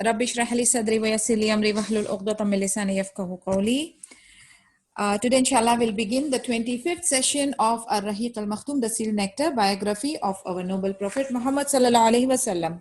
رب اشرح لي صدري ويسر لي أمري واحلل عقدة من لساني يفقهوا قولي. Today, inshallah, we'll begin the 25th session of Ar-Rahiq al-Makhtum, the Seal Nectar biography of our noble Prophet Muhammad sallallahu alaihi wasallam.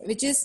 which is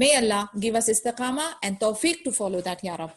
May Allah give us istiqama and tawfiq to follow that, Ya Rab.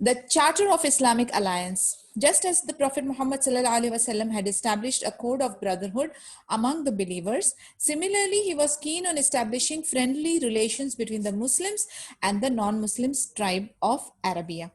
The Charter of Islamic Alliance. Just as the Prophet Muhammad sallallahu alaihi wasallam had established a code of brotherhood among the believers, similarly he was keen on establishing friendly relations between the Muslims and the non-Muslims tribe of Arabia.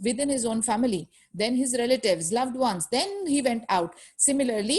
within his own family, then his relatives, loved ones, then he went out. Similarly,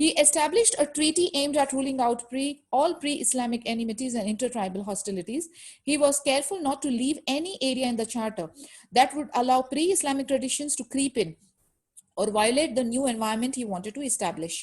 He established a treaty aimed at ruling out all pre-Islamic enmities and intertribal hostilities. He was careful not to leave any area in the charter that would allow pre-Islamic traditions to creep in or violate the new environment he wanted to establish.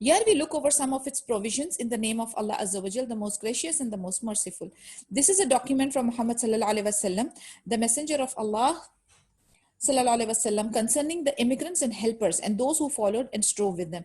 Here we look over some of its provisions in the name of Allah Azza wa Jal, the most gracious and the most merciful. This is a document from Muhammad sallallahu alaihi wasallam, the messenger of Allah sallallahu alaihi wasallam, concerning the immigrants and helpers and those who followed and strove with them.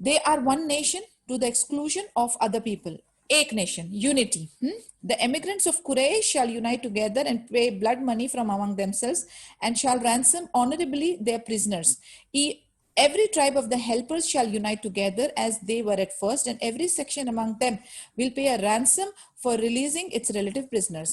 They are one nation to the exclusion of other people. Ek nation, unity. The emigrants of Quraysh shall unite together and pay blood money from among themselves and shall ransom honorably their prisoners. Every tribe of the helpers shall unite together as they were at first, and every section among them will pay a ransom for releasing its relative prisoners.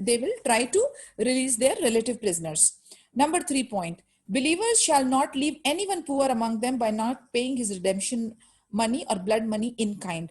they will try to release their relative prisoners. Number 3 point, believers shall not leave anyone poor among them by not paying his redemption money or blood money in kind.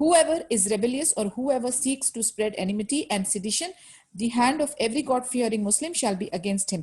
Whoever is rebellious or whoever seeks to spread enmity and sedition, the hand of every God-fearing Muslim shall be against him,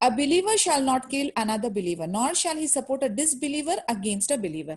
a believer shall not kill another believer nor shall he support a disbeliever against a believer.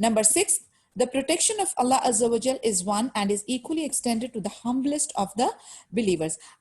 Number 6, the protection of Allah Azza wa Jal is one and is equally extended to the humblest of the believers.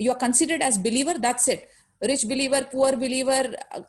You are considered as believer, that's it. Rich believer, poor believer,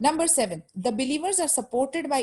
Number 7, the believers are supported by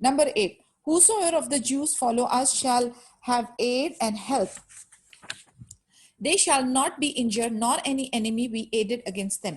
Number 8, whosoever of the Jews follow us shall have aid and help. They shall not be injured nor any enemy be aided against them.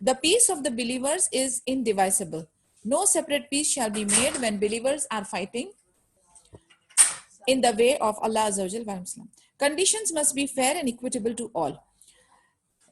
The peace of the believers is indivisible. No separate peace shall be made when believers are fighting in the way of Allah Azza wa Jal. Conditions must be fair and equitable to all.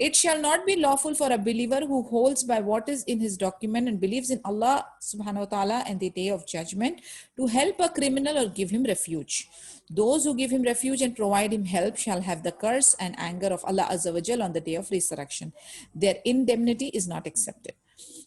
It shall not be lawful for a believer who holds by what is in his document and believes in Allah subhanahu wa ta'ala and the day of judgment to help a criminal or give him refuge. Those who give him refuge and provide him help shall have the curse and anger of Allah Azza wa Jal on the day of resurrection. Their indemnity is not accepted.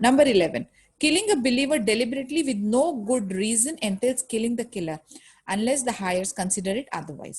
Number 11, killing a believer deliberately with no good reason entails killing the killer unless the heirs consider it otherwise.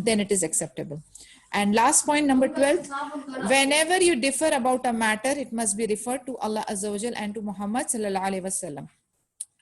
then it is acceptable. And last point, number 12, whenever you differ about a matter it must be referred to Allah Azza wa Jal and to Muhammad sallallahu alaihi wasallam.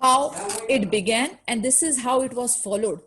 how it began and this is how it was followed.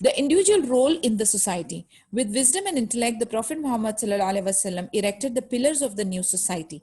The individual role in the society. With wisdom and intellect, the Prophet Muhammad sallallahu alaihi wasallam erected the pillars of the new society.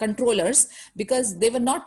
controllers because they were not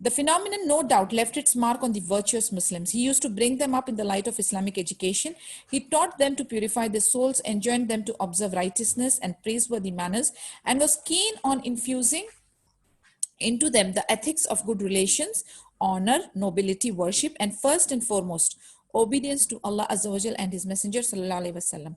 The phenomenon, no doubt, left its mark on the virtuous Muslims. He used to bring them up in the light of Islamic education. He taught them to purify their souls, enjoined them to observe righteousness and praiseworthy manners, and was keen on infusing into them the ethics of good relations, honor, nobility, worship, and first and foremost, obedience to Allah Azza wa Jal and His Messenger sallallahu alaihi wasallam.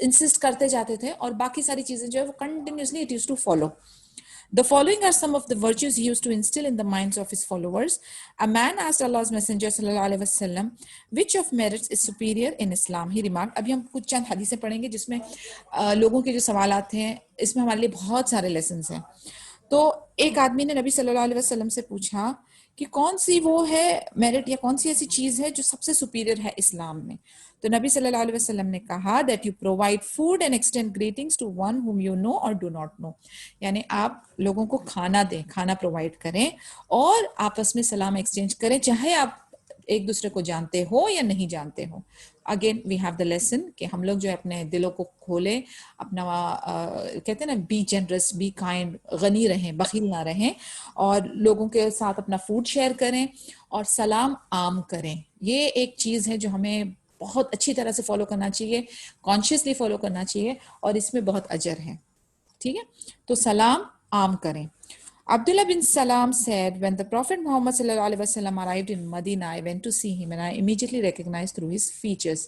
Insist کرتے جاتے تھے اور باقی ساری چیزیں جو ہے وہ continuously it used to follow. The following are some of the virtues he used to instill in the minds of his followers. A man asked Allah's Messenger sallallahu alaihi wasallam, which of merits is superior in Islam? He remarked. ابھی ہم کچھ چند حدیثیں پڑھیں گے جس میں لوگوں کے جو سوالات ہیں اس میں ہمارے لیے بہت سارے لیسنز ہیں. تو ایک آدمی نے نبی صلی اللہ علیہ وسلم سے پوچھا کہ کون سی وہ ہے میرٹ یا کون سی ایسی چیز ہے جو سب سے سپیریئر ہے اسلام میں. تو نبی صلی اللہ علیہ وسلم نے کہا that you provide food and extend greetings to one whom you know or do not know. یعنی آپ لوگوں کو کھانا دیں, کھانا پرووائڈ کریں اور آپس میں سلام ایکسچینج کریں چاہے آپ ایک دوسرے کو جانتے ہو یا نہیں جانتے ہو. Again we have the lesson کہ ہم لوگ جو ہے اپنے دلوں کو کھولیں, اپنا کہتے ہیں نا بی جنرس, بی کائنڈ, غنی رہیں, بخیل نہ رہیں, اور لوگوں کے ساتھ اپنا فوڈ شیئر کریں اور سلام عام کریں. یہ ایک چیز ہے جو ہمیں بہت اچھی طرح سے فالو کرنا چاہیے, کانشیسلی فالو کرنا چاہیے, اور اس میں بہت اجر ہے. ٹھیک ہے, تو سلام عام کریں. Abdullah bin Salam said, when the Prophet Muhammad sallallahu alaihi wasallam arrived in Medina, I went to see him and I immediately recognized through his features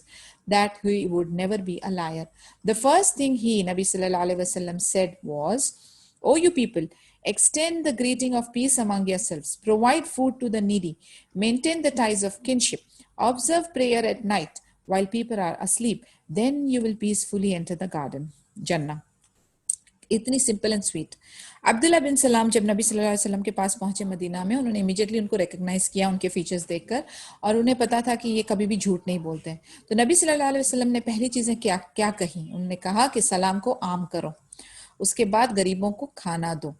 that he would never be a liar. The first thing Nabi sallallahu alaihi wasallam said was, "O you people, extend the greeting of peace among yourselves, provide food to the needy, maintain the ties of kinship, observe prayer at night while people are asleep, then you will peacefully enter the garden, Jannah." اتنی simple and sweet. عبداللہ بن سلام جب نبی صلی اللہ علیہ وسلم کے پاس پہنچے مدینہ میں, انہوں نے امیجیٹلی ان کو ریکگنائز کیا ان کے فیچرز دیکھ کر, اور انہیں پتا تھا کہ یہ کبھی بھی جھوٹ نہیں بولتے. تو نبی صلی اللہ علیہ وسلم نے پہلی چیزیں کیا کہیں, انہوں نے کہا کہ سلام کو عام کرو, اس کے بعد غریبوں کو کھانا دو,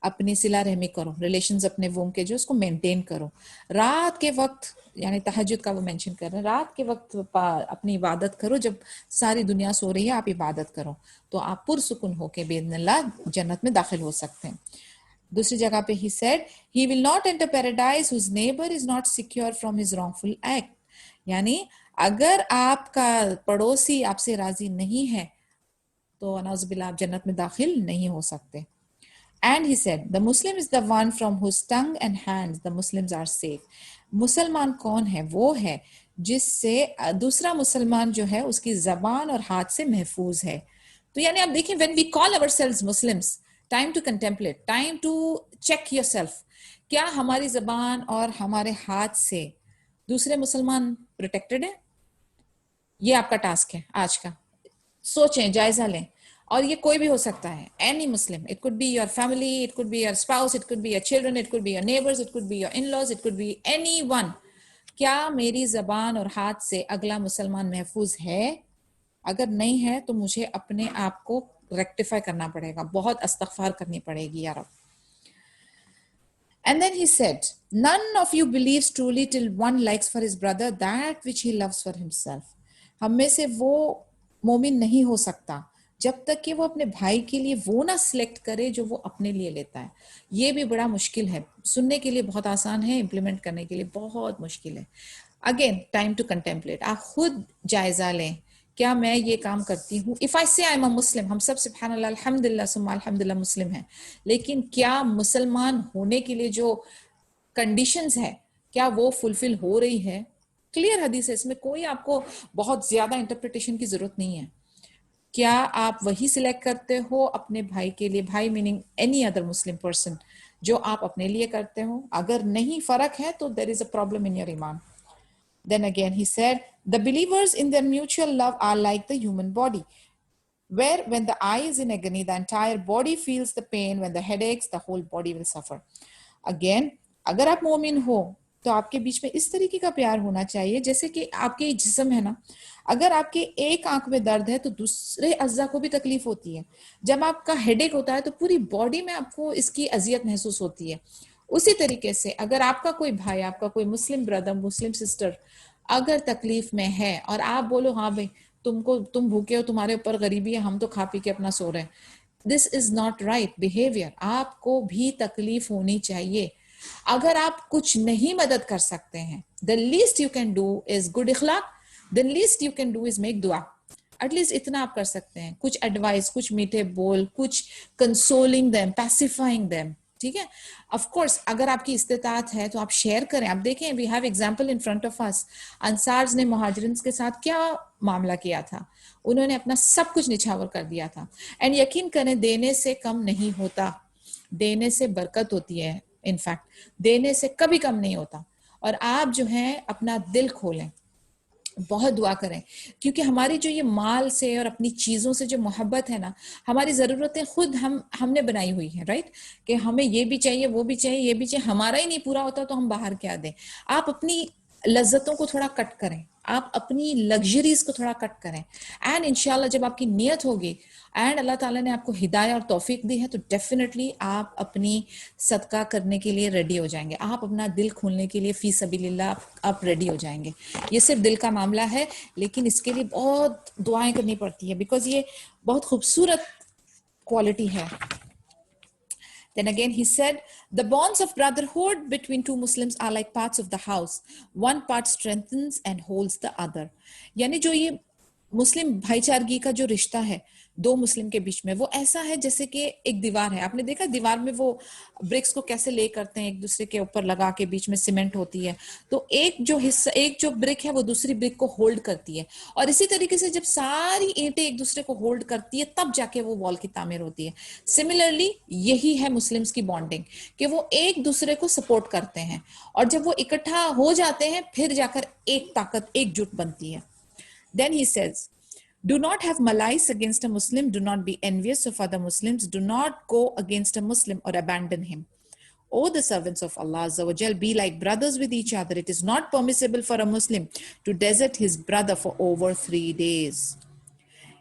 اپنی صلہ رحمی کرو, ریلیشنز اپنے ووم کے جو اس کو مینٹین کرو, رات کے وقت یعنی تہجد کا وہ مینشن کر رہے ہیں, رات کے وقت اپنی عبادت کرو, جب ساری دنیا سو رہی ہے آپ عبادت کرو تو آپ پرسکون ہو کے باذن اللہ جنت میں داخل ہو سکتے ہیں. دوسری جگہ پہ he said, he will not enter paradise whose neighbor is not secure from his wrongful act. یعنی اگر آپ کا پڑوسی آپ سے راضی نہیں ہے تو نعوذ باللہ آپ جنت میں داخل نہیں ہو سکتے. And he said, the Muslim is the one from whose tongue and hands the Muslims are safe. مسلمان کون ہے, وہ ہے جس سے دوسرا مسلمان جو ہے اس کی زبان اور ہاتھ سے محفوظ ہے. تو یعنی آپ دیکھیں, when we call ourselves Muslims, time to contemplate, time to check yourself. کیا ہماری زبان اور ہمارے ہاتھ سے دوسرے مسلمان پروٹیکٹڈ ہیں؟ یہ آپ کا ٹاسک ہے آج کا. سوچیں, جائزہ لیں, اور یہ کوئی بھی ہو سکتا ہے, any Muslim, it could be your family, it could be your spouse, it could be your children, it could be your neighbors, it could be your in-laws, it could be anyone. کیا میری زبان اور ہاتھ سے اگلا مسلمان محفوظ ہے؟ اگر نہیں ہے تو مجھے اپنے آپ کو ریکٹیفائی کرنا پڑے گا, بہت استغفار کرنی پڑے گی یار. And then he said, none of you believes truly till one likes for his brother that which he loves for himself. ہم میں سے وہ مومن نہیں ہو سکتا جب تک کہ وہ اپنے بھائی کے لیے وہ نہ سلیکٹ کرے جو وہ اپنے لیے لیتا ہے. یہ بھی بڑا مشکل ہے, سننے کے لیے بہت آسان ہے, امپلیمنٹ کرنے کے لیے بہت مشکل ہے. اگین ٹائم ٹو کنٹمپلیٹ, آپ خود جائزہ لیں, کیا میں یہ کام کرتی ہوں؟ اف آئی سے آئی ایم اے مسلم, ہم سب سبحان اللہ الحمدللہ ثم الحمدللہ مسلم ہیں, لیکن کیا مسلمان ہونے کے لیے جو کنڈیشنز ہے کیا وہ فلفل ہو رہی ہے؟ کلیئر حدیث ہے, اس میں کوئی آپ کو بہت زیادہ انٹرپریٹیشن کی ضرورت نہیں ہے. کیا آپ وہی سلیکٹ کرتے ہو اپنے بھائی کے لیے, بھائی میننگ اینی ادر مسلم پرسن, جو آپ اپنے لیے کرتے ہو؟ اگر نہیں فرق ہے تو there is a problem in your iman. Then again he said, the believers in their mutual love are like the human body, where when the eye is in agony, the entire body feels the pain, when the head aches, the whole body will suffer. Again, اگر آپ مومن ہو تو آپ کے بیچ میں اس طریقے کا پیار ہونا چاہیے جیسے کہ آپ کے جسم ہے نا, اگر آپ کے ایک آنکھ میں درد ہے تو دوسرے اعضاء کو بھی تکلیف ہوتی ہے. جب آپ کا ہیڈ ایک ہوتا ہے تو پوری باڈی میں آپ کو اس کی اذیت محسوس ہوتی ہے. اسی طریقے سے اگر آپ کا کوئی بھائی, آپ کا کوئی مسلم بردر, مسلم سسٹر اگر تکلیف میں ہے اور آپ بولو ہاں بھائی تم بھوکے ہو, تمہارے اوپر غریبی ہے, ہم تو کھا پی کے اپنا سو رہے ہیں, دس از ناٹ رائٹ بیہیویئر. آپ کو بھی تکلیف ہونی چاہیے. اگر آپ کچھ نہیں مدد کر سکتے ہیں, the least you can do is good اخلاق, the least you can do is make دعا. ایٹ لیسٹ اتنا آپ کر سکتے ہیں, کچھ ایڈوائس, کچھ میٹھے بول, کچھ کنسولنگ دیم, پیسیفائنگ دیم. ٹھیک ہے, آف کورس اگر آپ کی استطاعت ہے تو آپ شیئر کریں. آپ دیکھیں, we have example in front of us, انصارز نے مہاجرینز کے ساتھ کیا معاملہ کیا تھا, انہوں نے اپنا سب کچھ نچھاور کر دیا تھا. اینڈ یقین کریں دینے سے کم نہیں ہوتا, دینے سے برکت ہوتی ہے, انفیکٹ دینے سے کبھی کم نہیں ہوتا. اور آپ جو ہیں اپنا دل کھولیں, بہت دعا کریں, کیونکہ ہماری جو یہ مال سے اور اپنی چیزوں سے جو محبت ہے نا, ہماری ضرورتیں خود ہم نے بنائی ہوئی ہیں, رائٹ, کہ ہمیں یہ بھی چاہیے, وہ بھی چاہیے, یہ بھی چاہیے, ہمارا ہی نہیں پورا ہوتا تو ہم باہر کیا دیں. آپ اپنی لذتوں کو تھوڑا کٹ کریں, آپ اپنی لگژریز کو تھوڑا کٹ کریں, اینڈ انشاءاللہ جب آپ کی نیت ہوگی اینڈ اللہ تعالیٰ نے آپ کو ہدایت اور توفیق دی ہے تو ڈیفینیٹلی آپ اپنی صدقہ کرنے کے لیے ریڈی ہو جائیں گے, آپ اپنا دل کھولنے کے لیے فی سبیل اللہ آپ ریڈی ہو جائیں گے. یہ صرف دل کا معاملہ ہے, لیکن اس کے لیے بہت دعائیں کرنی پڑتی ہے, بیکاز یہ بہت خوبصورت کوالٹی ہے. Then again he said, the bonds of brotherhood between two Muslims are like parts of the house. One part strengthens and holds the other. یعنی جو یہ مسلم بھائی چارگی کا جو رشتہ ہے دو مسلم کے بیچ میں, وہ ایسا ہے جیسے کہ ایک دیوار ہے. آپ نے دیکھا دیوار میں وہ برکس کو کیسے لے کرتے ہیں ایک دوسرے کے اوپر لگا کے, بیچ میں سیمنٹ ہوتی ہے, تو ایک جو حصہ, ایک جو برک ہے وہ دوسری برک کو ہولڈ کرتی ہے, اور اسی طریقے سے جب ساری اینٹیں ایک دوسرے کو ہولڈ کرتی ہے تب جا کے وہ وال کی تعمیر ہوتی ہے. سملرلی یہی ہے مسلمز کی بانڈنگ, کہ وہ ایک دوسرے کو سپورٹ کرتے ہیں, اور جب وہ اکٹھا ہو جاتے ہیں پھر جا کر ایک طاقت, ایک جٹ بنتی ہے. Then he says, do not have malice against a Muslim, do not be envious of other Muslims, do not go against a Muslim or abandon him. O the servants of Allah Azza wa Jal, be like brothers with each other. It is not permissible for a Muslim to desert his brother for over 3 days.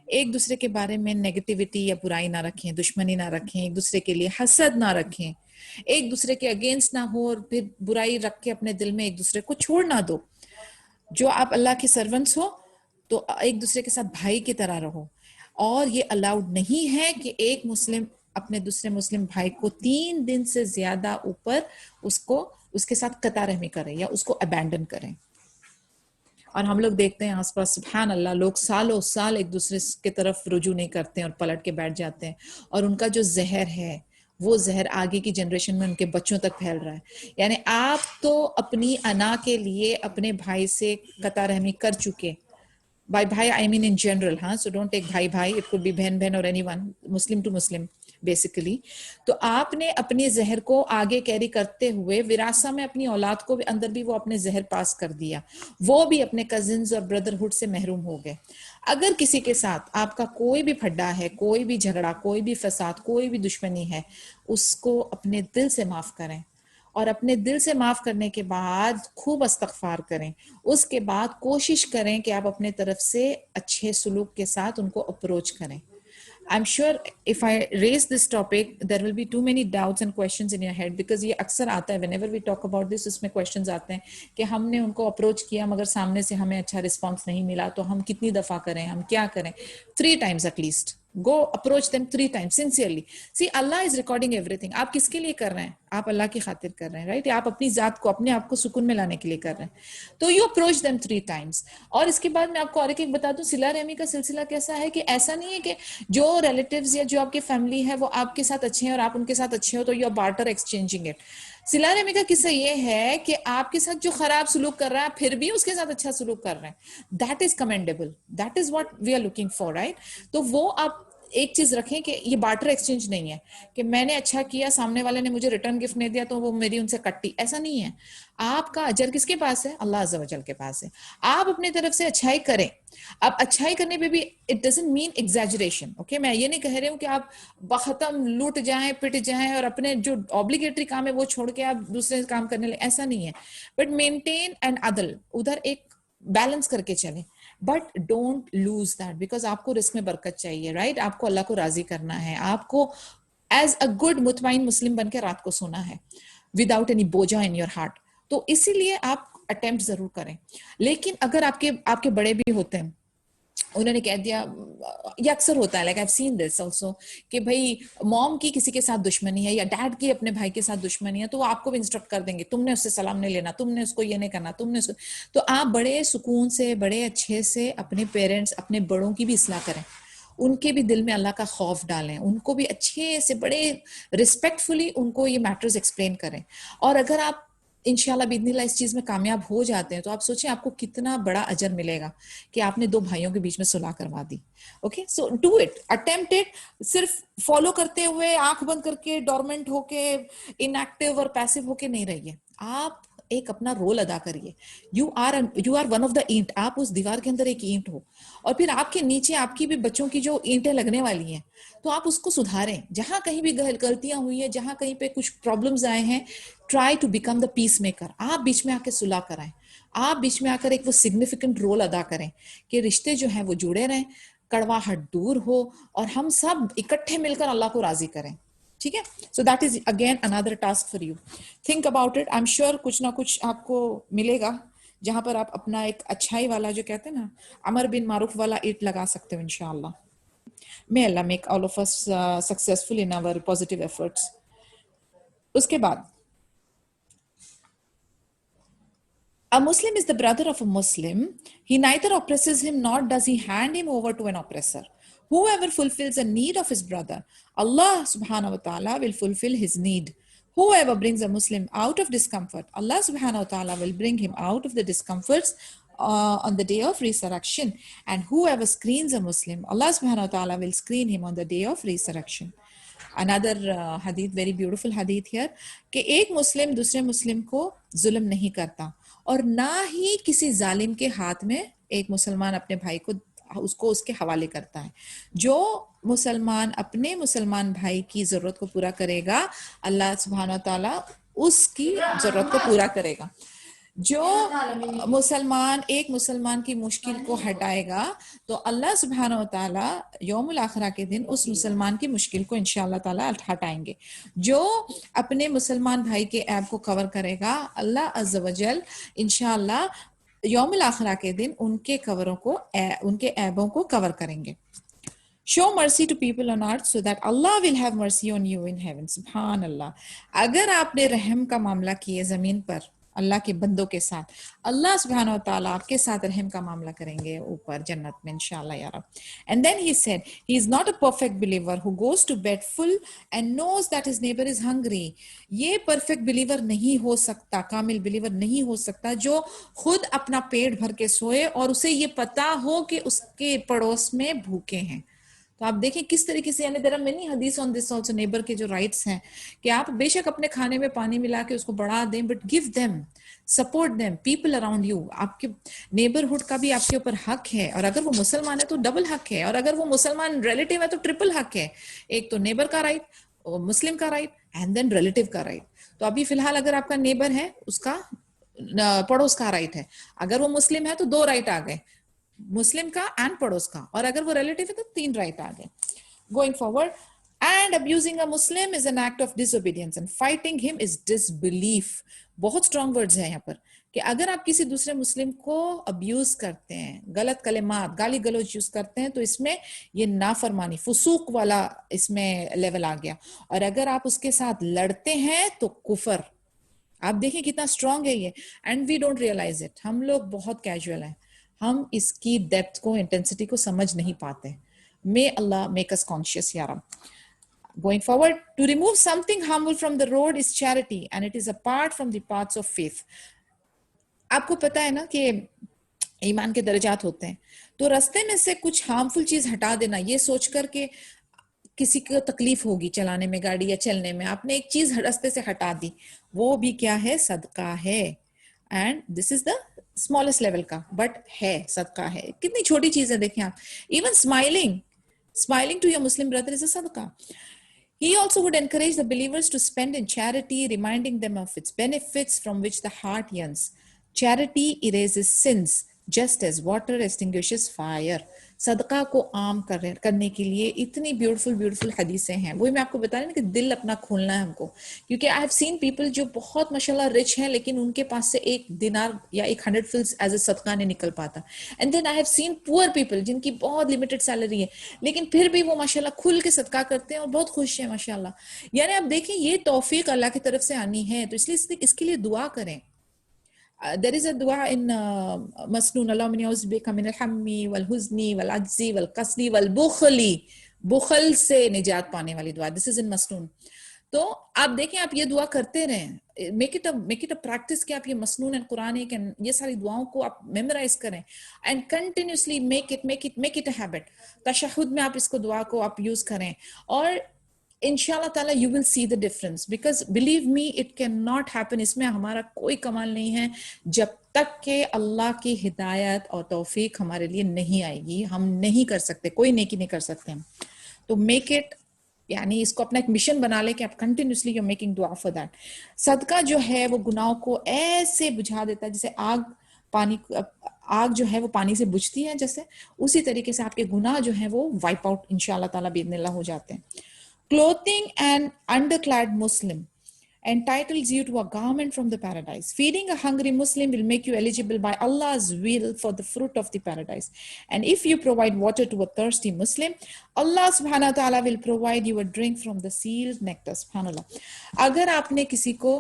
ایک دوسرے کے بارے میں negativity یا برائی نہ رکھیں, دشمنی نہ رکھیں, ایک دوسرے کے لیے حسد نہ رکھیں, ایک دوسرے کے اگینسٹ نہ ہو, اور پھر برائی رکھ کے اپنے دل میں ایک دوسرے کو چھوڑ نہ دو. جو آپ اللہ کے سرونٹس ہو تو ایک دوسرے کے ساتھ بھائی کی طرح رہو, اور یہ الاؤڈ نہیں ہے کہ ایک مسلم اپنے دوسرے مسلم بھائی کو 3 دن سے زیادہ اوپر اس کے ساتھ قطع رحمی کرے یا اس کو ابینڈن کریں. اور ہم لوگ دیکھتے ہیں آس پاس سبحان اللہ, لوگ سالوں سال ایک دوسرے کی طرف رجوع نہیں کرتے ہیں اور پلٹ کے بیٹھ جاتے ہیں, اور ان کا جو زہر ہے وہ زہر آگے کی جنریشن میں ان کے بچوں تک پھیل رہا ہے. یعنی آپ تو اپنی انا کے لیے اپنے بھائی سے قطع رحمی کر چکے, by bhai I mean in general, so don't take bhai, it could be behen or anyone, Muslim to Muslim basically. تو آپ نے اپنی زہر کو آگے کیری کرتے ہوئے وراثہ میں اپنی اولاد کو بھی اندر بھی وہ اپنے زہر پاس کر دیا, وہ بھی اپنے کزنز اور بردرہڈ سے محروم ہو گئے. اگر کسی کے ساتھ آپ کا کوئی بھی پھڈا ہے, کوئی بھی جھگڑا, کوئی بھی فساد, کوئی بھی دشمنی ہے, اس کو اپنے دل سے معاف کریں, اور اپنے دل سے معاف کرنے کے بعد خوب استغفار کریں. اس کے بعد کوشش کریں کہ آپ اپنے طرف سے اچھے سلوک کے ساتھ ان کو اپروچ کریں. I'm sure if I raise this topic, there will be too many doubts and questions in your head, because یہ اکثر آتا ہے whenever we talk about this, اس میں questions آتے ہیں کہ ہم نے ان کو اپروچ کیا مگر سامنے سے ہمیں اچھا رسپانس نہیں ملا, تو ہم کتنی دفعہ کریں, ہم کیا کریں. 3 times at least. Go approach them 3 times sincerely. See, Allah is recording everything. آپ کس کے لیے کر رہے ہیں؟ آپ اللہ کی خاطر کر رہے ہیں, رائٹ, آپ اپنی ذات کو, اپنے آپ کو سکون میں لانے کے لیے کر رہے ہیں. تو you approach them 3 times. اور اس کے بعد میں آپ کو اور ایک بتا دوں, صلہ رحمی کا سلسلہ کیسا ہے کہ ایسا نہیں ہے کہ جو ریلیٹیوز یا جو آپ کی فیملی ہے وہ آپ کے ساتھ اچھے ہیں اور آپ ان کے ساتھ اچھے ہو تو you are barter exchanging it. صلہ رحمی کا قصہ یہ ہے کہ آپ کے ساتھ جو خراب سلوک کر رہا ہے پھر بھی اس کے ساتھ اچھا سلوک کر رہے ہیں. That is commendable. That is what we are looking for, right? تو وہ آپ ایک چیز رکھیں کہ یہ بارٹر ایکسچینج نہیں ہے کہ میں نے اچھا کیا, سامنے والے نے مجھے ریٹرن گفٹ نہیں دیا تو وہ میری ان سے کٹی, ایسا نہیں ہے. آپ کا اجر کس کے پاس ہے؟ اللہ عز و جل کے پاس ہے. آپ اپنی طرف سے اچھائی کریں. اب اچھائی کرنے پہ بھی it doesn't mean exaggeration, okay, میں یہ نہیں کہہ رہی ہوں کہ آپ بختم لوٹ جائیں, پٹ جائیں اور اپنے جو آبلیگیٹری کام ہے وہ چھوڑ کے آپ دوسرے کام کرنے لیں, ایسا نہیں ہے. بٹ مینٹین اینڈ عدل, ادھر ایک بیلنس کر کے چلیں, but don't lose that, because آپ کو رزق میں برکت چاہیے, رائٹ, آپ کو اللہ کو راضی کرنا ہے, آپ کو ایز اے گڈ مطمئن مسلم بن کے رات کو سونا ہے وداؤٹ اینی بوجھا ان یور ہارٹ. تو اسی لیے آپ اٹیمپٹ ضرور کریں. لیکن اگر آپ کے بڑے بھی ہوتے ہیں, انہوں نے کہہ دیا, یہ اکثر ہوتا ہے, like I have seen this also, کہ بھائی موم کی کسی کے ساتھ دشمنی ہے یا ڈیڈ کی اپنے بھائی کے ساتھ دشمنی ہے, تو وہ آپ کو بھی انسٹرکٹ کر دیں گے, تم نے اس سے سلام نہیں لینا, تم نے اس کو یہ نہیں کرنا, تم نے اس کو. تو آپ بڑے سکون سے, بڑے اچھے سے اپنے پیرنٹس, اپنے بڑوں کی بھی اصلاح کریں, ان کے بھی دل میں اللہ کا خوف ڈالیں, ان کو بھی اچھے سے بڑے رسپیکٹفلی ان کو یہ میٹرز ایکسپلین کریں. اور اگر آپ انشاءاللہ باذن اللہ اس چیز میں کامیاب ہو جاتے ہیں تو آپ سوچیں آپ کو کتنا بڑا اجر ملے گا کہ آپ نے 2 بھائیوں کے بیچ میں صلح کروا دی. Okay so do it, attempt it. صرف فالو کرتے ہوئے آنکھ بند کر کے ڈورمنٹ ہو کے ان ایکٹیو اور پیسو ہو کے نہیں رہیے. آپ ایک اپنا رول ادا کریے. You are one of the ant. آپ اس دیوار کے اندر ایک اینٹ ہو اور پھر آپ کے نیچے آپ کی بھی بچوں کی جو اینٹیں لگنے والی ہیں تو آپ اس کو سدھاریں. جہاں کہیں بھی غلطیاں ہوئی ہیں, جہاں کہیں پہ کچھ پرابلمز آئے ہیں, try to become the peacemaker. آپ بیچ میں آ کے صلح کرائیں, آپ بیچ میں آ کر ایک وہ سگنیفیکنٹ رول ادا کریں کہ رشتے جو ہیں وہ جڑے رہیں, کڑواہٹ دور ہو اور ہم سب اکٹھے مل کر اللہ کو راضی کریں. ٹھیک ہے, so that is again another task for you. Think about it. I am sure کچھ نہ کچھ آپ کو ملے گا جہاں پر آپ اپنا ایک اچھائی والا جو کہتے ہیں نا امر بن معروف والا اینٹ لگا سکتے ہو انشاءاللہ. May Allah make all of us successful in our positive efforts. اس کے بعد a Muslim is the brother of a Muslim. He neither oppresses him nor does he hand him over to an oppressor. Whoever fulfills a need of his brother, Allah subhanahu wa ta'ala will fulfill his need. Whoever brings a Muslim out of discomfort, Allah subhanahu wa ta'ala will bring him out of the discomforts on the day of resurrection. And whoever screens a Muslim, Allah subhanahu wa ta'ala will screen him on the day of resurrection. Another hadith, very beautiful hadith here, کہ ایک مسلم دوسرے مسلم کو ظلم نہیں کرتا اور نہ ہی کسی ظالم کے ہاتھ میں ایک مسلمان اپنے بھائی کو اس کے حوالے کرتا ہے. جو مسلمان اپنے مسلمان بھائی کی ضرورت کو پورا کرے گا اللہ سبحانہ و تعالیٰ اس کی ضرورت کو پورا کرے گا. جو مسلمان ایک مسلمان کی مشکل کو ہٹائے گا تو اللہ سبحانہ و تعالیٰ یوم الآخرہ کے دن اس مسلمان کی مشکل کو انشاءاللہ تعالیٰ ہٹائیں گے. جو اپنے مسلمان بھائی کے عیب کو کور کرے گا اللہ عز و جل انشاءاللہ یوم الآخرہ کے دن ان کے عیبوں کو کور کریں گے. Show mercy to people on earth so that Allah will have mercy on you in heaven. سبحان اللہ. اگر آپ نے رحم کا معاملہ کیے زمین پر اللہ کے بندوں کے ساتھ, اللہ سبحانہ و تعالیٰ آپ کے ساتھ رحم کا معاملہ کریں گے اوپر جنت میں انشاءاللہ یا رب. And then he said, he is not a perfect believer who goes to bed full and knows that his neighbor is hungry. یہ perfect believer نہیں ہو سکتا, کامل believer نہیں ہو سکتا جو خود اپنا پیٹ بھر کے سوئے اور اسے یہ پتا ہو کہ اس کے پڑوس میں بھوکے ہیں. تو آپ دیکھیں کس طریقے سے, یعنی there are many hadith on this also, neighbour کے جو رائٹس ہیں کہ آپ بے شک اپنے کھانے میں پانی ملا کے اس کو بڑھا دیں, but give them, support them, people around you. آپ کے نیبرہڈ کا بھی آپ کے اوپر حق ہے, اور اگر وہ مسلمان ہے تو ڈبل حق ہے, اور اگر وہ مسلمان ریلیٹیو ہے تو ٹرپل حق ہے. ایک تو نیبر کا رائٹ, مسلم کا رائٹ, اینڈ دین ریلیٹیو کا رائٹ. تو ابھی فی الحال اگر آپ کا نیبر ہے اس کا پڑوس کا رائٹ ہے, اگر وہ مسلم ہے تو 2 رائٹ آ گئے, مسلم کا اینڈ پڑوس کا, اور اگر وہ ریلیٹیو ہے تو 3 رائٹ آ گئے. Going forward, and abusing a Muslim is an act of disobedience and fighting him is disbelief. بہت اسٹرانگ ورڈز ہیں یہاں پر کہ اگر آپ کسی دوسرے مسلم کو ابیوز کرتے ہیں, غلط کلمات گالی گلوچ یوز کرتے ہیں, تو اس میں یہ نافرمانی فسوق والا اس میں لیول آ گیا, اور اگر آپ اس کے ساتھ لڑتے ہیں تو کفر. آپ دیکھیں کتنا اسٹرانگ ہے یہ, and we don't realize it. ہم لوگ بہت کیجول ہیں, ہم اس کی ڈیپتھ کو, انٹینسٹی کو سمجھ نہیں پاتے. May Allah make us conscious, Ya Rab. Going forward, to remove something harmful from the road is charity, and it is apart from the paths of faith. آپ کو پتا ہے نا کہ ایمان کے درجات ہوتے ہیں, تو رستے میں سے کچھ ہارمفل چیز ہٹا دینا, یہ سوچ کر کہ کسی کو تکلیف ہوگی چلانے میں گاڑی یا چلنے میں, آپ نے ایک چیز رستے سے ہٹا دی, وہ بھی کیا ہے, صدقہ ہے. And this is the smallest level کا, بٹ ہے, صدقہ ہے. کتنی چھوٹی چیز ہے دیکھیں آپ. Even smiling to your Muslim brother is a sadaqah. He also would encourage the believers to spend in charity, reminding them of its benefits from which the heart yearns. Charity erases sins, just as water extinguishes fire. صدقہ کو عام کرنے کے لیے اتنی beautiful حدیثیں ہیں. وہی میں آپ کو بتا رہی ہوں کہ دل اپنا کھولنا ہے ہم کو, کیونکہ آئی ہیو سین پیپل جو بہت ماشاءاللہ رچ ہیں لیکن ان کے پاس سے 1 دینار یا 100 فلس ایز اے صدقہ نہیں نکل پاتا. And then I have seen poor people جن کی بہت لمیٹڈ سیلری ہے لیکن پھر بھی وہ ماشاءاللہ کھل کے صدقہ کرتے ہیں اور بہت خوش ہیں ماشاءاللہ. یعنی آپ دیکھیں یہ توفیق اللہ کی طرف سے آنی ہے, تو اس لیے اس کے لیے دعا کریں. There is a dua in Masnoon, Allahumma a'udhu bika min al-hammi wal-huzni wal-ajzi wal-kasli wal-bukhli. بخل سے نجات پانے والی دعا. This is in Masnoon. تو آپ دیکھیں آپ یہ دعا کرتے رہیں, میک اٹ اے پریکٹس کہ آپ یہ مسنون قرآن یہ ساری دعاؤں کو آپ میمورائز کریں and continuously make it a habit. تشہد میں آپ اس کو دعا کو آپ یوز کریں اور انشاءاللہ تعالیٰ you will see the difference because believe me it cannot happen. اس میں ہمارا کوئی کمال نہیں ہے جب تک کہ اللہ کی ہدایت اور توفیق ہمارے لیے نہیں آئے گی, ہم نہیں کر سکتے, کوئی نیکی نہیں کر سکتے ہم. تو میک اٹ, یعنی اس کو اپنا ایک مشن بنا لے کہ آپ کنٹینیوسلی یو میکنگ دعا فار دیٹ. صدقہ جو ہے وہ گناہوں کو ایسے بجھا دیتا ہے جیسے آگ جو ہے وہ پانی سے بجھتی ہے, جیسے اسی طریقے سے آپ کے گناہ جو ہیں وہ وائپ آؤٹ انشاءاللہ تعالیٰ باذن اللہ ہو جاتے ہیں. Clothing an underclad Muslim entitles you to a garment from the paradise. Feeding a hungry Muslim will make you eligible by Allah's will for the fruit of the paradise. And if you provide water to a thirsty Muslim, Allah subhanahu wa ta'ala will provide you a drink from the sealed nectar. Subhanallah. اگر آپ نے کسی کو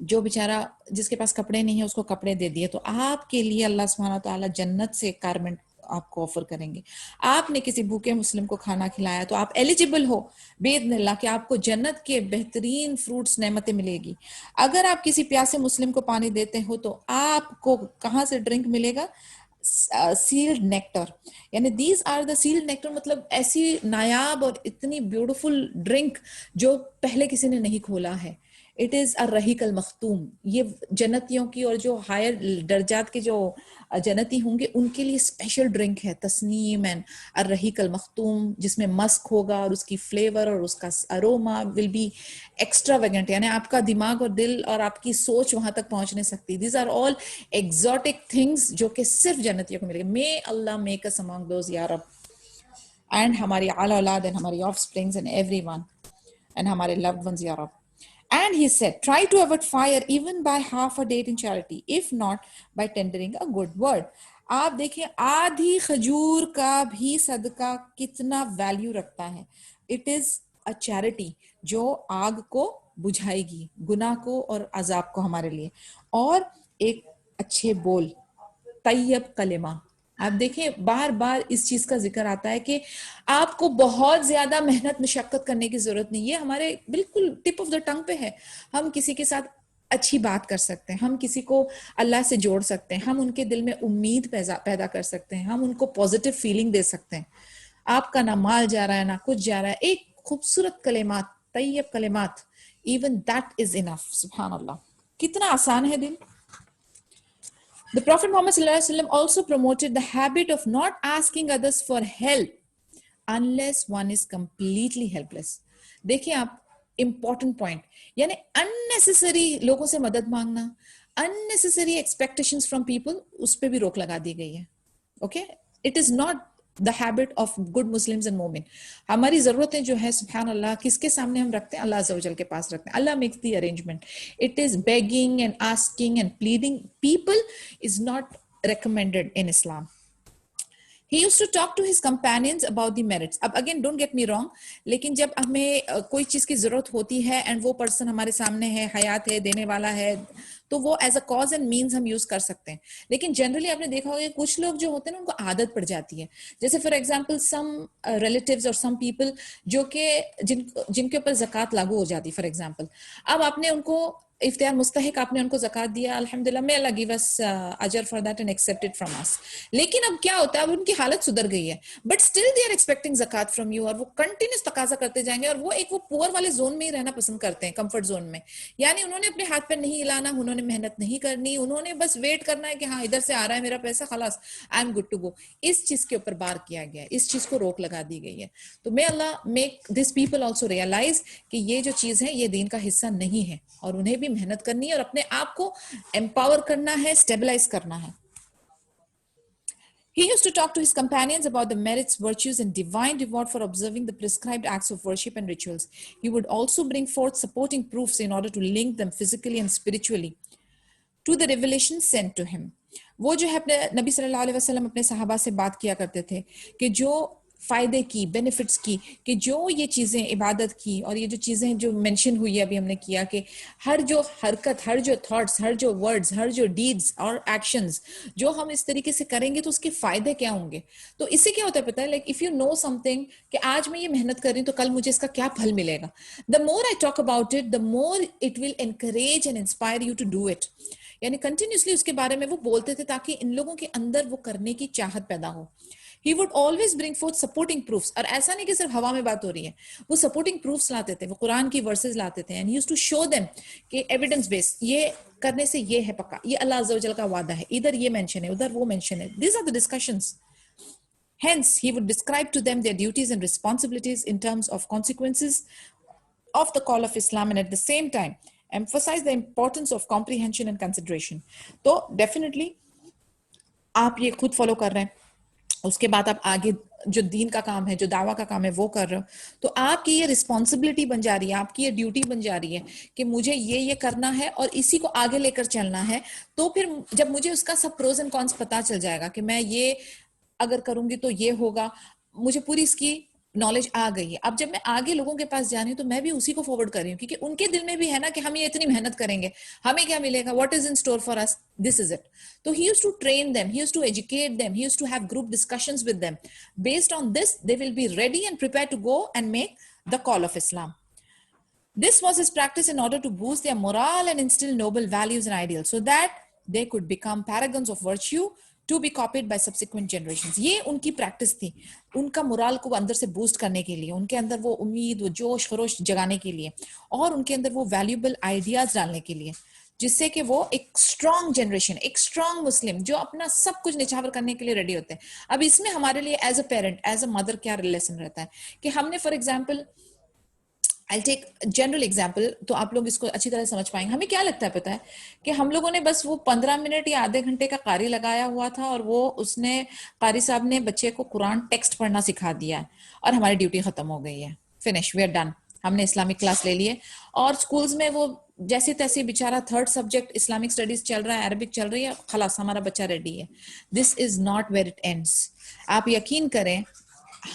جو بیچارہ جس کے پاس کپڑے نہیں ہیں اس کو کپڑے دے دیے تو آپ کے لیے اللہ سبحانہ و تعالیٰ جنت سے ایک گارمنٹ آپ کو آفر کریں گے. آپ نے کسی بھوکے مسلم کو کھانا کھلایا تو آپ ایلیجیبل ہو باذن اللہ کہ آپ کو جنت کے بہترین فروٹس نعمتیں ملے گی. اگر آپ کسی پیاسے مسلم کو پانی دیتے ہو تو آپ کو کہاں سے ڈرنک ملے گا؟ Sealed nectar. یعنی these are the sealed nectar, مطلب ایسی نایاب اور اتنی بیوٹیفل ڈرنک جو پہلے کسی نے نہیں کھولا ہے. اٹ از الرحیق المختوم. یہ جنتیوں کی اور جو ہائر درجات کے جو جنتی ہوں گے ان کے لیے اسپیشل ڈرنک ہے تسنیم اینڈ الرحیق المختوم, جس میں مسک ہوگا اور اس کی فلیور اور اس کا اروما ول بی ایکسٹراویگنٹ. یعنی آپ کا دماغ اور دل اور آپ کی سوچ وہاں تک پہنچ نہیں سکتی. These are all exotic things جو کہ صرف جنتیوں کو ملے گا. مے اللہ میک اس امانگ دوز یا رب, اینڈ ہماری اعلی اولاد اینڈ ہماری of springs and every one and ہمارے لوڈ ونز یا رب. And he said, try to avoid fire even by half a day in charity, if not by tendering a good word. آپ دیکھیں آدھی کھجور کا بھی صدقہ کتنا ویلیو رکھتا ہے. It is a charity جو آگ کو بجھائے گی, گناہ کو اور عذاب کو ہمارے لیے. اور ایک اچھے بول, طیب کلمہ. آپ دیکھیں بار بار اس چیز کا ذکر آتا ہے کہ آپ کو بہت زیادہ محنت مشقت کرنے کی ضرورت نہیں. یہ ہمارے بالکل ٹپ آف دا ٹنگ پہ ہے. ہم کسی کے ساتھ اچھی بات کر سکتے ہیں, ہم کسی کو اللہ سے جوڑ سکتے ہیں, ہم ان کے دل میں امید پیدا کر سکتے ہیں, ہم ان کو پازیٹیو فیلنگ دے سکتے ہیں. آپ کا نہ مال جا رہا ہے نہ کچھ جا رہا ہے, ایک خوبصورت کلمات, طیب کلمات, ایون دیٹ از انف. سبحان اللہ, کتنا آسان ہے دل. The Prophet Muhammad sallallahu alaihi wasallam also promoted the habit of not asking others for help unless one is completely helpless. دیکھیں آپ important point, یعنی unnecessary لوگوں سے مدد مانگنا, unnecessary expectations from people, اس پہ بھی روک لگا دی گئی ہے. Okay, it is not the habit of good Muslims and مومن. ہماری ضرورتیں جو ہے سبحان اللہ کس کے سامنے ہم رکھتے ہیں؟ اللہ عز و جل کے پاس رکھتے ہیں. اللہ makes the arrangement. It is begging and asking and pleading people is not recommended in Islam. He used to talk to his companions about the merits. اب again don't get me wrong, لیکن جب ہمیں کوئی چیز کی ضرورت ہوتی ہے اینڈ وہ پرسن ہمارے سامنے ہے, حیات ہے, دینے والا ہے, تو وہ as a cause and means ہم یوز کر سکتے ہیں. لیکن جنرلی آپ نے دیکھا ہوگا کچھ لوگ جو ہوتے ہیں نا ان کو عادت پڑ جاتی ہے. جیسے فار ایگزامپل سم ریلیٹیوز اور سم پیپل جو کہ جن کے اوپر زکوٰۃ لاگو ہو جاتی. فار ایگزامپل اب آپ نے ان کو if they are مستحق, آپ نے ان کو زکوٰۃ دیا, الحمدللہ, may Allah give us اجر for that and accept it from us. لیکن اب کیا ہوتا ہے, اب ان کی حالت سدھر گئی ہے but still they are expecting زکوٰۃ فرام یو, اور وہ کنٹینیوس تقاضا کرتے جائیں گے, اور وہ ایک وہ پور والے زون میں ہی رہنا پسند کرتے ہیں, کمفرٹ زون میں. یعنی انہوں نے اپنے ہاتھ پہ نہیں ہلانا, انہوں نے محنت نہیں کرنی, انہوں نے بس ویٹ کرنا ہے کہ ہاں ادھر سے آ رہا ہے میرا پیسہ, خلاص I am good to go. اس چیز کے اوپر بار کیا گیا ہے, اس چیز کو روک لگا دی گئی ہے. تو may Allah make these people also realize کہ یہ جو چیز ہے یہ دین کا حصہ نہیں ہے, اور انہیں بھی محنت کرنی ہے اور اپنے آپ کو امپاور کرنا ہے, اسٹیبلائز کرنا ہے. He used to talk to his companions about the merits, virtues, and divine reward for observing the prescribed acts of worship and rituals. He would also bring forth supporting proofs in order to link them physically and spiritually to the revelation sent to him. وہ جو ہے اپنے نبی صلی اللہ علیہ وسلم اپنے صحابہ سے بات کیا کرتے تھے کہ جو فائدے کی, بینیفٹس کی, کہ جو یہ چیزیں عبادت کی اور یہ جو چیزیں جو مینشن ہوئی ہے ابھی ہم نے کیا, کہ ہر جو حرکت, ہر جو تھاٹس, ہر جو ورڈز, ہر جو ڈیڈز اور ایکشنز جو ہم اس طریقے سے کریں گے تو اس کے فائدے کیا ہوں گے. تو اس سے کیا ہوتا ہے پتہ ہے, like if you know something کہ آج میں یہ محنت کر رہی ہوں تو کل مجھے اس کا کیا پھل ملے گا, the more I talk about it, the more it will encourage and inspire you to do it. یعنی کنٹینیوسلی اس کے بارے میں وہ بولتے تھے تاکہ ان لوگوں کے اندر وہ کرنے کی چاہت پیدا ہو. He would always bring forth supporting proofs, اور ایسا نہیں کہ صرف ہوا میں بات ہو رہی ہے, وہ supporting proofs لاتے تھے, وہ قرآن کی ورسز لاتے تھے, and he used to show them کہ ایویڈنس بیس, یہ کرنے سے یہ ہے پکا, یہ اللہ عز و جل کا وعدہ ہے, ادھر یہ مینشن ہے, ادھر وہ مینشن ہے. These are the discussions. Hence, he would describe to them their duties and responsibilities in terms of consequences of the call of Islam, and at the same time emphasize the importance of comprehension and consideration. تو definitely آپ یہ خود follow کر رہے ہیں, اس کے بعد آپ آگے جو دین کا کام ہے, جو دعویٰ کا کام ہے وہ کر رہے ہو, تو آپ کی یہ رسپانسبلٹی بن جا رہی ہے, آپ کی یہ ڈیوٹی بن جا رہی ہے کہ مجھے یہ کرنا ہے اور اسی کو آگے لے کر چلنا ہے. تو پھر جب مجھے اس کا سب پروز اینڈ کونس پتا چل جائے گا کہ میں یہ اگر کروں گی تو یہ ہوگا, مجھے پوری اس کی نالج آ گئی ہے. اب جب میں آگے لوگوں کے پاس جا رہی ہوں تو میں بھی اسی کو فارورڈ کر رہی ہوں, کیونکہ ان کے دل میں بھی ہے نا کہ ہم یہ اتنی محنت کریں گے, ہمیں کیا ملے گا, what is in store for us, this is it. تو he used to train them, he used to educate them, he used to have group discussions with them. Based on this, they will be ready and prepared to go and make the call of Islam. This was his practice in order to boost their morale and instill noble values and ideals so that they could become paragons of virtue to be copied by subsequent generations. یہ ان کی practice تھی, ان کا morale کو اندر سے boost کرنے کے لیے, ان کے اندر وہ امید, وہ جوش خروش جگانے کے لیے, اور ان کے اندر وہ ویلیوبل آئیڈیاز ڈالنے کے لیے, جس سے کہ وہ ایک اسٹرانگ جنریشن, ایک اسٹرانگ مسلم جو اپنا سب کچھ نچھاور کرنے کے لیے ریڈی ہوتے ہیں. اب اس میں ہمارے لیے as a parent, as a mother کیا لیسن رہتا ہے کہ ہم نے for example, I'll take general example تو آپ لوگ اس کو اچھی طرح سمجھ پائیں گے. ہمیں کیا لگتا ہے پتہ ہے کہ ہم لوگوں نے بس وہ 15 منٹ یا آدھے گھنٹے کا قاری لگایا ہوا تھا, اور وہ اس نے قاری صاحب نے بچے کو قرآن ٹیکسٹ پڑھنا سکھا دیا اور ہماری ڈیوٹی ختم ہو گئی ہے, فنش, وی آر ڈن, ہم نے اسلامک کلاس لے لی ہے. اور اسکولز میں وہ جیسے تیسے بیچارہ تھرڈ سبجیکٹ اسلامک اسٹڈیز چل رہا ہے, عربک چل رہی ہے, خلاص ہمارا بچہ ریڈی ہے. This is not where it ends. آپ یقین کریں,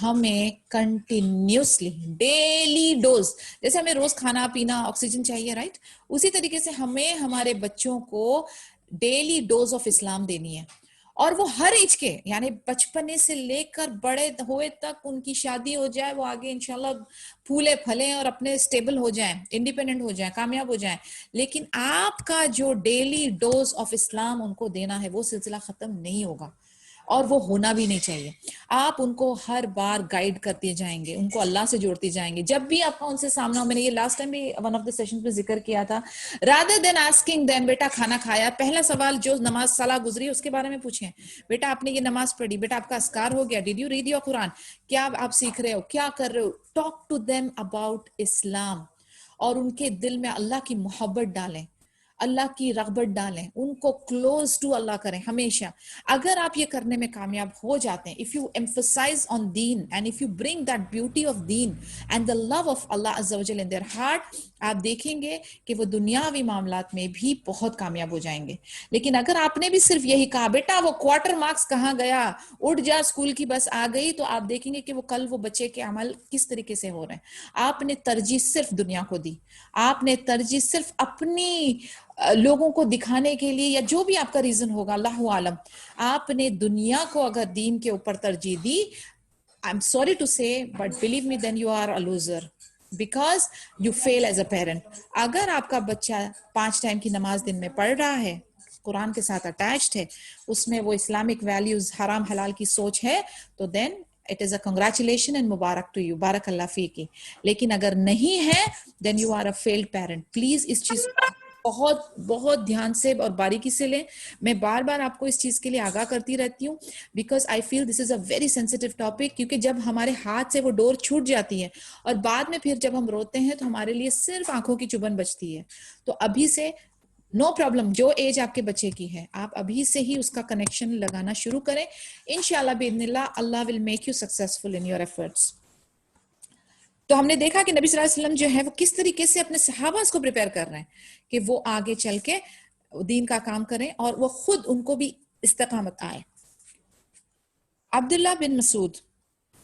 ہمیں کنٹینیوسلی ڈیلی ڈوز, جیسے ہمیں روز کھانا پینا آکسیجن چاہیے, رائٹ, اسی طریقے سے ہمیں ہمارے بچوں کو ڈیلی ڈوز آف اسلام دینی ہے. اور وہ ہر ایج کے, یعنی بچپنے سے لے کر بڑے ہوئے تک, ان کی شادی ہو جائے, وہ آگے انشاءاللہ پھولے پھلیں اور اپنے اسٹیبل ہو جائیں, انڈیپینڈنٹ ہو جائیں, کامیاب ہو جائیں, لیکن آپ کا جو ڈیلی ڈوز آف اسلام ان کو دینا ہے وہ سلسلہ ختم نہیں ہوگا, اور وہ ہونا بھی نہیں چاہیے. آپ ان کو ہر بار گائیڈ کرتے جائیں گے, ان کو اللہ سے جوڑتے جائیں گے. جب بھی آپ کا ان سے سامنا ہو, میں نے یہ لاسٹ ٹائم بھی ون آف دا سیشن پہ ذکر کیا تھا, رادر دین آسکنگ دیم بیٹا کھانا کھایا, پہلا سوال جو نماز صلاح گزری اس کے بارے میں پوچھیں, بیٹا آپ نے یہ نماز پڑھی, بیٹا آپ کا اذکار ہو گیا, ڈیڈ یو ریڈ یور قرآن, کیا آپ سیکھ رہے ہو, کیا کر رہے ہو. Talk to them about Islam, اور ان کے دل میں اللہ کی محبت ڈالیں, اللہ کی رغبت ڈالیں, ان کو کلوز ٹو اللہ کریں ہمیشہ. اگر آپ یہ کرنے میں کامیاب ہو جاتے ہیں, if you emphasize on deen and if you bring that beauty of deen and the love of Allah Azza wa Jalla in their heart, آپ دیکھیں گے کہ وہ دنیاوی معاملات میں بھی بہت کامیاب ہو جائیں گے. لیکن اگر آپ نے بھی صرف یہی کہا, بیٹا وہ کوارٹر مارکس کہاں گیا, اٹھ جا اسکول کی بس آ گئی, تو آپ دیکھیں گے کہ وہ کل وہ بچے کے عمل کس طریقے سے ہو رہے ہیں. آپ نے ترجیح صرف دنیا کو دی, آپ نے ترجیح صرف اپنی لوگوں کو دکھانے کے لیے, یا جو بھی آپ کا ریزن ہوگا اللہ عالم, آپ نے دنیا کو اگر دین کے اوپر ترجیح دی, I'm sorry to say but believe me then you are a loser because you fail as a parent. اگر آپ کا بچہ 5 ٹائم کی نماز دن میں پڑھ رہا ہے, قرآن کے ساتھ اٹیچڈ ہے, اس میں وہ اسلامک ویلیوز حرام حلال کی سوچ ہے, تو دین it is a congratulation and mubarak to you, بارک اللہ فیکی. لیکن اگر نہیں ہے then you are a failed parent. Please اس چیز بہت بہت دھیان سے اور باریکی سے لیں. میں بار بار آپ کو اس چیز کے لیے آگاہ کرتی رہتی ہوں, because I feel this is a very sensitive topic, کیونکہ جب ہمارے ہاتھ سے وہ ڈور چھوٹ جاتی ہے اور بعد میں پھر جب ہم روتے ہیں تو ہمارے لیے صرف آنکھوں کی چبھن بچتی ہے. تو ابھی سے نو پرابلم, جو ایج آپ کے بچے کی ہے آپ ابھی سے ہی اس کا کنیکشن لگانا شروع کریں. انشاءاللہ باذن اللہ, اللہ will make you successful in your efforts. تو ہم نے دیکھا کہ نبی صلی اللہ علیہ وسلم جو ہے وہ کس طریقے سے اپنے صحابہ اس کو پریپیئر کر رہے ہیں کہ وہ آگے چل کے دین کا کام کریں, اور وہ خود ان کو بھی استقامت آئے. عبداللہ بن مسعود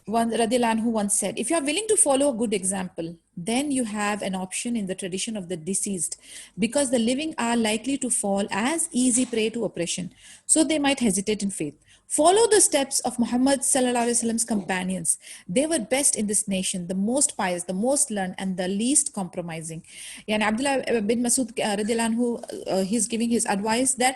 one Radiallahu anhu once said, if you are willing to follow a good example, then you have an option in the tradition of the deceased, because the living are likely to fall as easy prey to oppression, so they might hesitate in faith. Follow the steps of Muhammad sallallahu alaihi wasallam's companions. They were best in this nation, the most pious, the most learned, and the least compromising. Yani Abdullah bin Masud radiallahu anhu, he's giving his advice that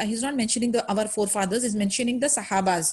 he's not mentioning our forefathers, he's mentioning the sahabas,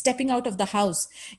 stepping out of the house,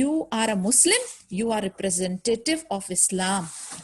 you are a Muslim, you are representative of Islam,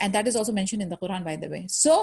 and that is also mentioned in the Quran, by the way. So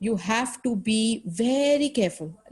You have to be very careful.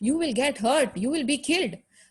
You will get hurt, you will be killed.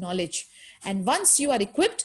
knowledge, and once you are equipped,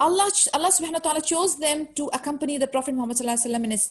Allah subhanahu wa ta'ala chose them to accompany the Prophet Muhammad sallallahu alaihi wasallam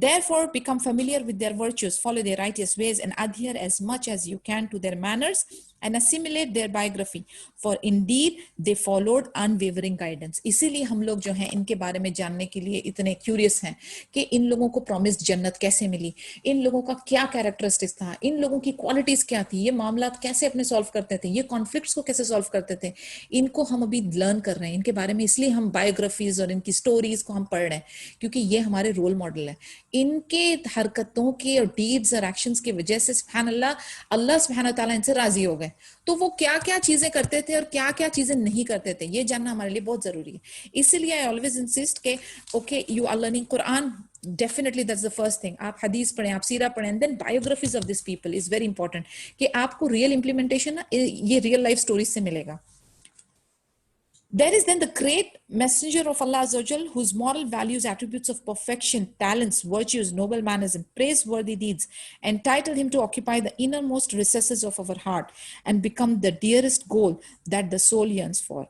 Therefore, become familiar with their virtues, follow their righteous ways, and adhere as much as you can to their manners and assimilate their biography, for indeed they followed unwavering guidance. اسی لیے ہم لوگ جو ہیں ان کے بارے میں جاننے کے لیے اتنے کیوریس ہیں کہ ان لوگوں کو پرومسڈ جنت کیسے ملی, ان لوگوں کا کیا کیریکٹرسٹکس تھا, ان لوگوں کی کوالٹیز کیا تھی, یہ معاملات کیسے اپنے سالو کرتے تھے, یہ کانفلکٹس کو کیسے سالو کرتے تھے, ان کو ہم ابھی لرن کر رہے ہیں ان کے بارے میں. اس لیے ہم بایوگرافیز اور ان کی سٹوریز کو ہم پڑھ رہے ہیں کیونکہ یہ ہمارے رول ماڈل ہیں. ان کے حرکتوں کے اور ڈیڈز اور ایکشنز کی وجہ سے سبحان اللہ سبحانہ تعالیٰ ان سے راضی ہو گئے. تو وہ کیا کیا چیزیں کرتے تھے اور کیا کیا چیزیں نہیں کرتے تھے, یہ جاننا ہمارے لیے بہت ضروری ہے. اسی لیے I always insist کہ okay you are learning Quran, definitely that's the first thing. آپ حدیث پڑھیں, آپ سیرہ پڑھیں, and then biographies of these people is very important کہ آپ کو ریئل امپلیمنٹیشن یہ ریئل لائف سٹوریز سے ملے گا. There is then the great messenger of Allah Azza wa Jal, whose moral values, attributes of perfection, talents, virtues, noble manners, and praiseworthy deeds entitle him to occupy the innermost recesses of our heart and become the dearest goal that the soul yearns for.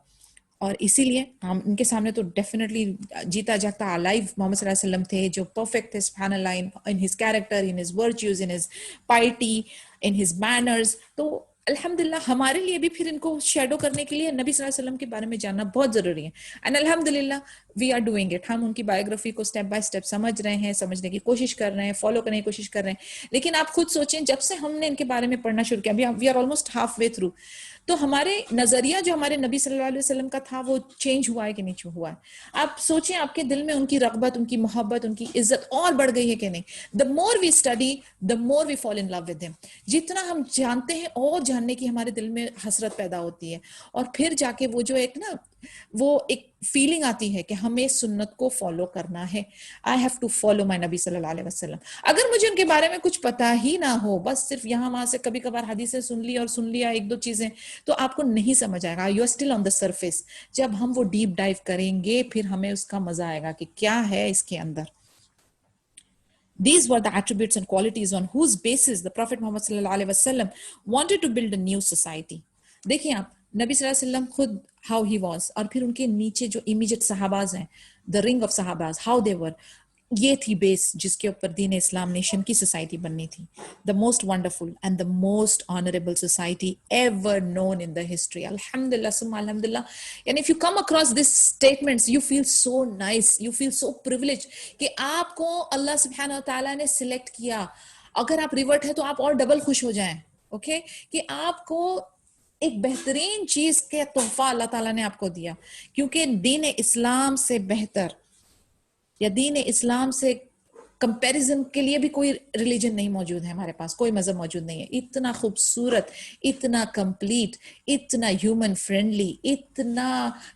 اور اسی لیے ہم ان کے سامنے تو definitely جیتا جاگتا alive محمد صلی اللہ علیہ وسلم تھے جو پرفیکٹ تھے سبحان اللہ in his character, in his virtues, in his piety, in his manners. تو الحمدللہ ہمارے لیے بھی پھر ان کو شیڈو کرنے کے لیے نبی صلی اللہ علیہ وسلم کے بارے میں جاننا بہت ضروری ہے. اینڈ الحمدللہ وی آر ڈوئنگ اٹ. ہم ان کی بایوگرافی کو اسٹیپ بائی اسٹیپ سمجھ رہے ہیں, سمجھنے کی کوشش کر رہے ہیں, فالو کرنے کی کوشش کر رہے ہیں. لیکن آپ خود سوچیں جب سے ہم نے ان کے بارے میں پڑھنا شروع کیا, we are almost half way through, تو ہمارے نظریہ جو ہمارے نبی صلی اللہ علیہ وسلم کا تھا وہ چینج ہوا ہے کہ نہیں ہوا ہے. آپ سوچیں آپ کے دل میں ان کی رغبت, ان کی محبت, ان کی عزت اور بڑھ گئی ہے کہ نہیں. دا مور we study the more we fall in love with ہم. جتنا ہم جانتے ہیں اور جاننے کی ہمارے دل میں حسرت پیدا ہوتی ہے, اور پھر جا کے وہ جو ایک نا وہ ایک فیلنگ آتی ہے کہ ہمیں سنت کو فالو کرنا ہے. I have to follow my نبی صلی اللہ علیہ وسلم. اگر مجھے ان کے بارے میں کچھ پتا ہی نہ ہو, بس صرف یہاں وہاں سے کبھی کبھار حدیثیں سن لی اور سن لیا ایک دو چیزیں, تو آپ کو نہیں سمجھ آئے گا. You are still on the surface. جب ہم وہ ڈیپ ڈائیو کریں گے پھر ہمیں اس کا مزہ آئے گا کہ کیا ہے اس کے اندر. These were the attributes and qualities on whose basis the Prophet Muhammad sallallahu alaihi wasallam wanted to build a new society. دیکھیں آپ نبی صلی اللہ علیہ وسلم خود how he was, اور پھر ان کے نیچے جو immediate صحاباز ہیں, the ring of صحاباز, how they were, یہ تھی بیس جس کے اوپر دین اسلام نیشن کی سوسائٹی بننی تھی. the most wonderful and the most honorable society ever known in the history. alhamdulillah summa alhamdulillah. and if you come across these statements you feel so nice, you feel so privileged کہ آپ کو اللہ سبحانہ و تعالیٰ نے select کیا. اگر آپ ریورٹ ہے تو آپ اور ڈبل خوش ہو جائیں, اوکے, کہ آپ کو ایک بہترین چیز کے تحفہ اللہ تعالیٰ نے آپ کو دیا. کیونکہ دین اسلام سے بہتر یا دین اسلام سے کمپیریزن کے لیے بھی کوئی ریلیجن نہیں موجود ہے ہمارے پاس, کوئی مذہب موجود نہیں ہے. اتنا خوبصورت, اتنا کمپلیٹ, اتنا ہیومن فرینڈلی, اتنا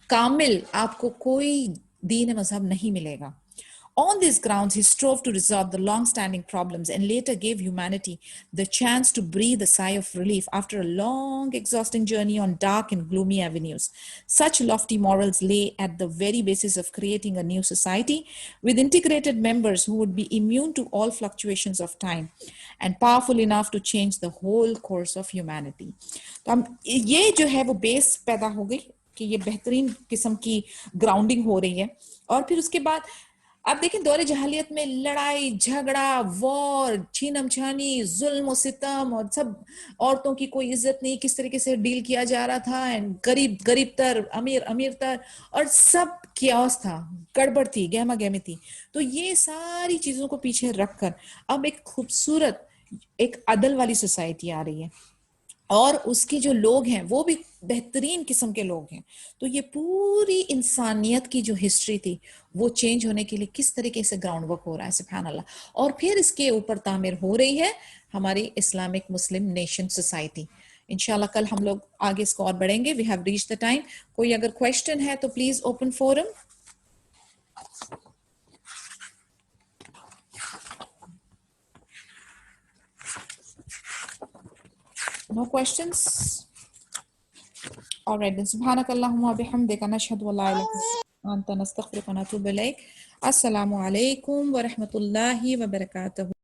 کامل آپ کو کوئی دین مذہب نہیں ملے گا. On these grounds, he strove to resolve the long-standing problems and later gave humanity the chance to breathe a sigh of relief after a long, exhausting journey on dark and gloomy avenues. Such lofty morals lay at the very basis of creating a new society with integrated members who would be immune to all fluctuations of time and powerful enough to change the whole course of humanity. تو یہ جو ہے وہ بیس پیدا ہو گئی کہ یہ بہترین قسم کی گراؤنڈنگ ہو رہی ہے. اور پھر اس کے بعد آپ دیکھیں دور جہالیت میں لڑائی جھگڑا, وار, چھینم چھانی, ظلم و ستم, اور سب عورتوں کی کوئی عزت نہیں, کس طریقے سے ڈیل کیا جا رہا تھا, غریب غریب تر, امیر امیر تر, اور سب کیاس تھا, گڑبڑ تھی, گہما گہمی تھی. تو یہ ساری چیزوں کو پیچھے رکھ کر اب ایک خوبصورت ایک عدل والی سوسائٹی آ رہی ہے, اور اس کے جو لوگ ہیں وہ بھی بہترین قسم کے لوگ ہیں. تو یہ پوری انسانیت کی جو ہسٹری تھی وہ چینج ہونے کے لیے کس طریقے سے گراؤنڈ ورک ہو رہا ہے سبحان اللہ. اور پھر اس کے اوپر تعمیر ہو رہی ہے ہماری اسلامک مسلم نیشن سوسائٹی. انشاءاللہ کل ہم لوگ آگے اس کو اور بڑھیں گے. We have reach the time. کوئی اگر کویشچن ہے تو please open forum. No questions? All right, then سبحانك اللهم وبحمدك نشهد أن لا إله إلا أنت نستغفرك ونتوب إليك. السلام عليكم ورحمة الله وبركاته.